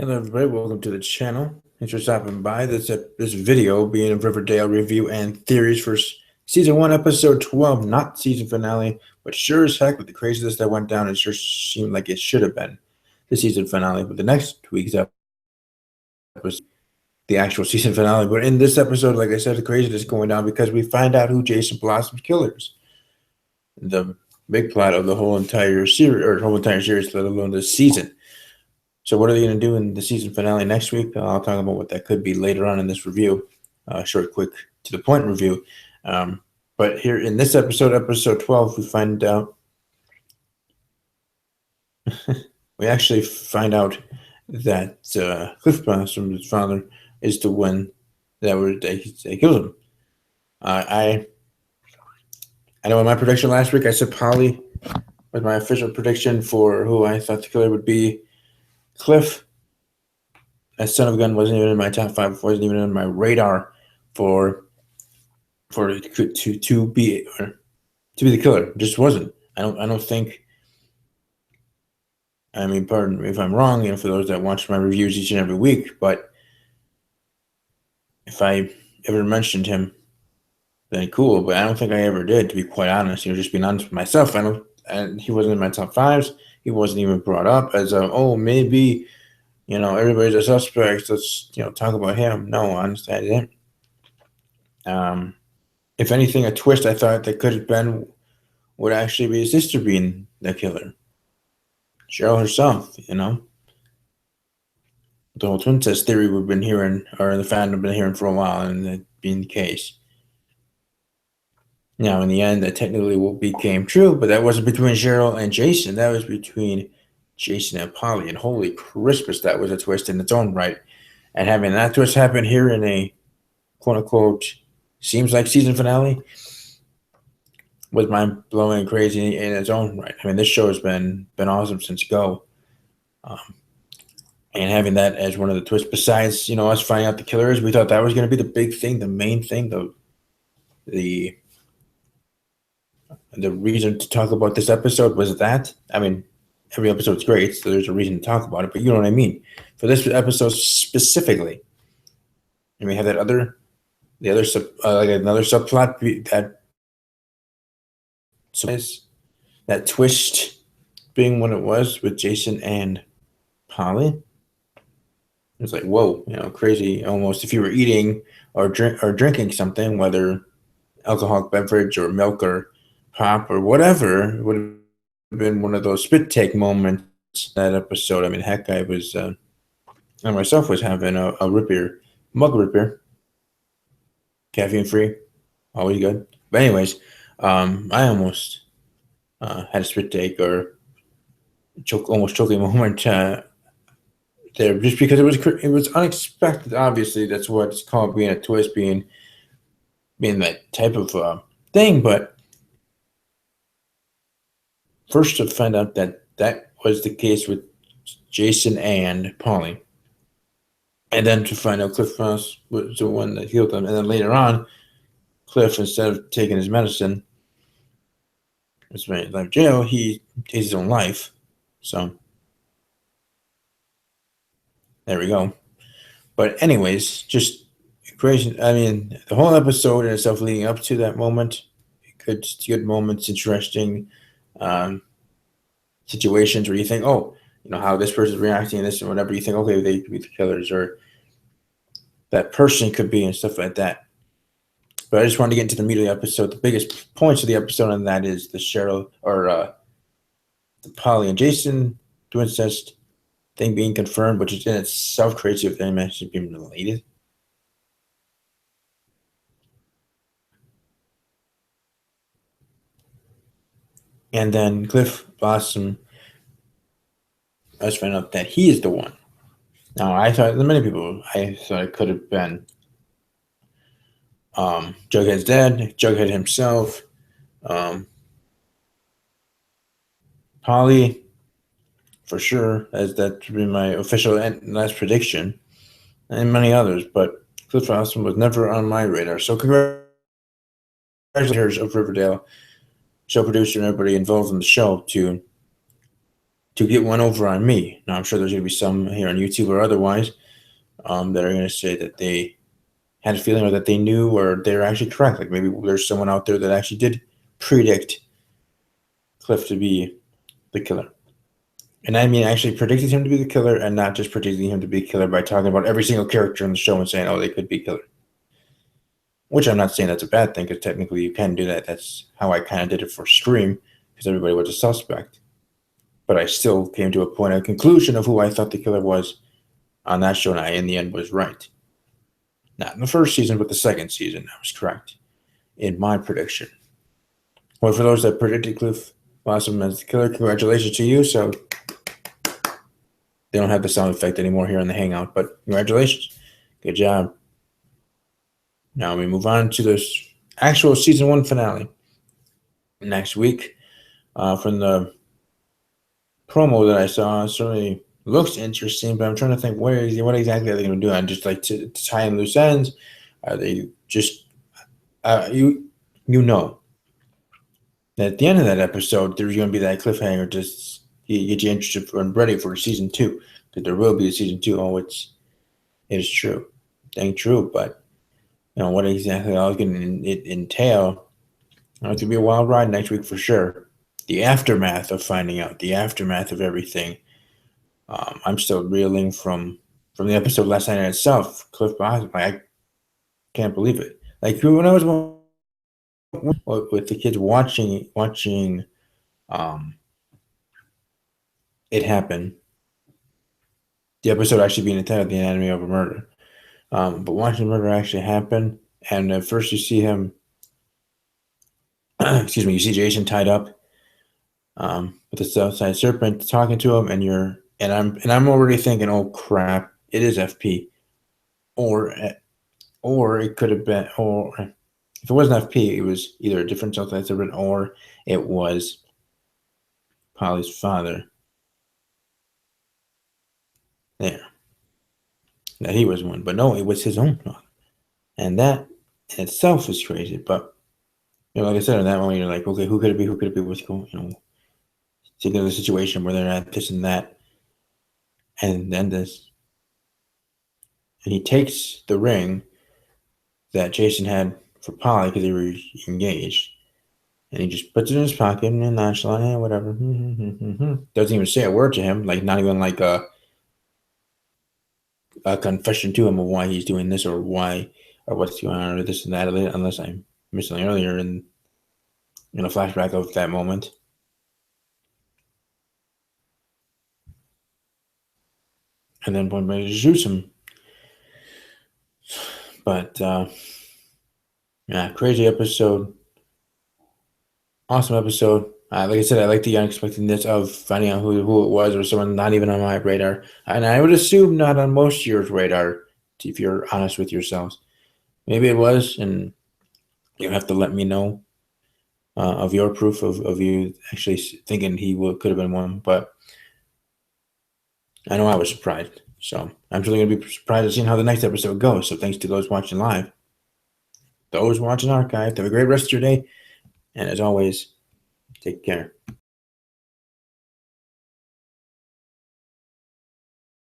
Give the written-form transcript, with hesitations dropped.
Hello, everybody. Welcome to the channel. Thanks for stopping by. This video being a Riverdale review and theories for season 1, episode 12, not season finale, but sure as heck with the craziness that went down, it sure seemed like it should have been the season finale. But the next week's episode was the actual season finale. But in this episode, like I said, the craziness is going down because we find out who Jason Blossom's killer is. The big plot of the whole entire series, let alone this season. So what are they going to do in the season finale next week? I'll talk about what that could be later on in this review. Short, quick, to the point review. But here in this episode, episode 12, we find out we actually find out that Cliff Blossom's father is the one that killed him. I know in my prediction last week I said Polly was my official prediction for who I thought the killer would be. Cliff, as son of a gun, wasn't even in my top 5, wasn't even on my radar for to be the killer. Just wasn't. I don't think. I mean, pardon me if I'm wrong, for those that watch my reviews each and every week, but if I ever mentioned him, then cool. But I don't think I ever did, to be quite honest. Just being honest with myself. And he wasn't in my top 5s. He wasn't even brought up as maybe, everybody's a suspect. Let's, talk about him. No, honestly, I didn't. If anything, a twist I thought that could have been would actually be his sister being the killer. Cheryl herself, The whole twin test theory we've been hearing, or the fandom have been hearing for a while, and that being the case. Now, in the end, that technically became true, but that wasn't between Cheryl and Jason. That was between Jason and Polly. And holy Christmas, that was a twist in its own right. And having that twist happen here in a quote-unquote seems like season finale was mind-blowing and crazy in its own right. I mean, this show has been awesome since go. And having that as one of the twists, besides, us finding out the killer is, we thought that was going to be the big thing, the main thing, the reason to talk about this episode was that. I mean, every episode's great, so there's a reason to talk about it, but you know what I mean. For this episode specifically, and we have another subplot that twist being what it was with Jason and Polly. It was like, whoa, crazy. Almost if you were eating or drinking something, whether alcoholic beverage or milk or pop or whatever, it would have been one of those spit take moments. That episode. I mean, heck, I myself was having a mug root beer, caffeine free, always good. But anyways, I almost had a spit take or almost choking moment there, just because it was unexpected. Obviously, that's what it's called, being a twist, being that type of thing. But first, to find out that was the case with Jason and Polly, and then to find out Cliff was the one that healed them, and then later on, Cliff, instead of taking his medicine, was made life jail. He takes his own life. So there we go. But anyways, just crazy. I mean, the whole episode in itself leading up to that moment, good moments, interesting situations where you think, how this person's reacting and this and whatever. You think, okay, they could be the killers, or that person could be, and stuff like that. But I just wanted to get into the meat of the episode. The biggest points of the episode, and that is the Cheryl or the Polly and Jason twin incest thing being confirmed, which is in itself crazy if them actually being related. And then Cliff Blossom, I just found out that he is the one. Now, I thought it could have been Jughead's dad, Jughead himself, Polly, for sure, as that would be my official last prediction, and many others. But Cliff Blossom was never on my radar. So congratulations of Riverdale, show producer, and everybody involved in the show to to get one over on me. Now, I'm sure there's going to be some here on YouTube or otherwise that are going to say that they had a feeling or that they knew or they're actually correct. Like maybe there's someone out there that actually did predict Cliff to be the killer. And I mean actually predicted him to be the killer and not just predicting him to be a killer by talking about every single character in the show and saying, oh, they could be killer. Which I'm not saying that's a bad thing because technically you can do that. That's how I kind of did it for Scream because everybody was a suspect. But I still came to a conclusion of who I thought the killer was on that show, and I, in the end, was right. Not in the first season, but the second season, I was correct in my prediction. Well, for those that predicted Cliff Blossom as the killer, congratulations to you. So they don't have the sound effect anymore here in the Hangout, but congratulations. Good job. Now we move on to this actual season 1 finale next week. From the promo that I saw, it certainly looks interesting, but I'm trying to think what exactly are they going to do? And just like to tie in loose ends, are they just you know that at the end of that episode there's going to be that cliffhanger just get you interested and ready for season 2 because there will be a season 2. Oh, it is true, dang true, but what exactly all is going to entail? It's going to be a wild ride next week for sure. The aftermath of finding out, the aftermath of everything. I'm still reeling from the episode last night in itself. Cliff Blossom, I can't believe it. Like when I was with the kids watching it happen. The episode actually being entitled "The Anatomy of a Murder," but watching the murder actually happen, and at first you see him. Excuse me. You see Jason tied up with the Southside Serpent, talking to him, and I'm already thinking, oh crap, it is FP, or it could have been, or if it wasn't FP, it was either a different Southside Serpent or it was Polly's father. There, that he was one, but no, it was his own father, and that in itself is crazy. But like I said, in that moment, you're like, okay, who could it be? Who could it be? What's going? Thinking of the situation where they're at this and that, and then this. And he takes the ring that Jason had for Polly because they were engaged, and he just puts it in his pocket and nonchalant, whatever. Doesn't even say a word to him, like not even like a confession to him of why he's doing this or why or what's going on or this and that, unless I missed something earlier in a flashback of that moment. And then point blank shoots him. But yeah, crazy episode. Awesome episode. Like I said, I like the unexpectedness of finding out who it was or someone not even on my radar. And I would assume not on most of your radar, if you're honest with yourselves. Maybe it was, and you have to let me know of your proof of you actually thinking he could have been one. But I know I was surprised. So I'm really going to be surprised at seeing how the next episode goes. So thanks to those watching live. Those watching archive, have a great rest of your day. And as always, take care.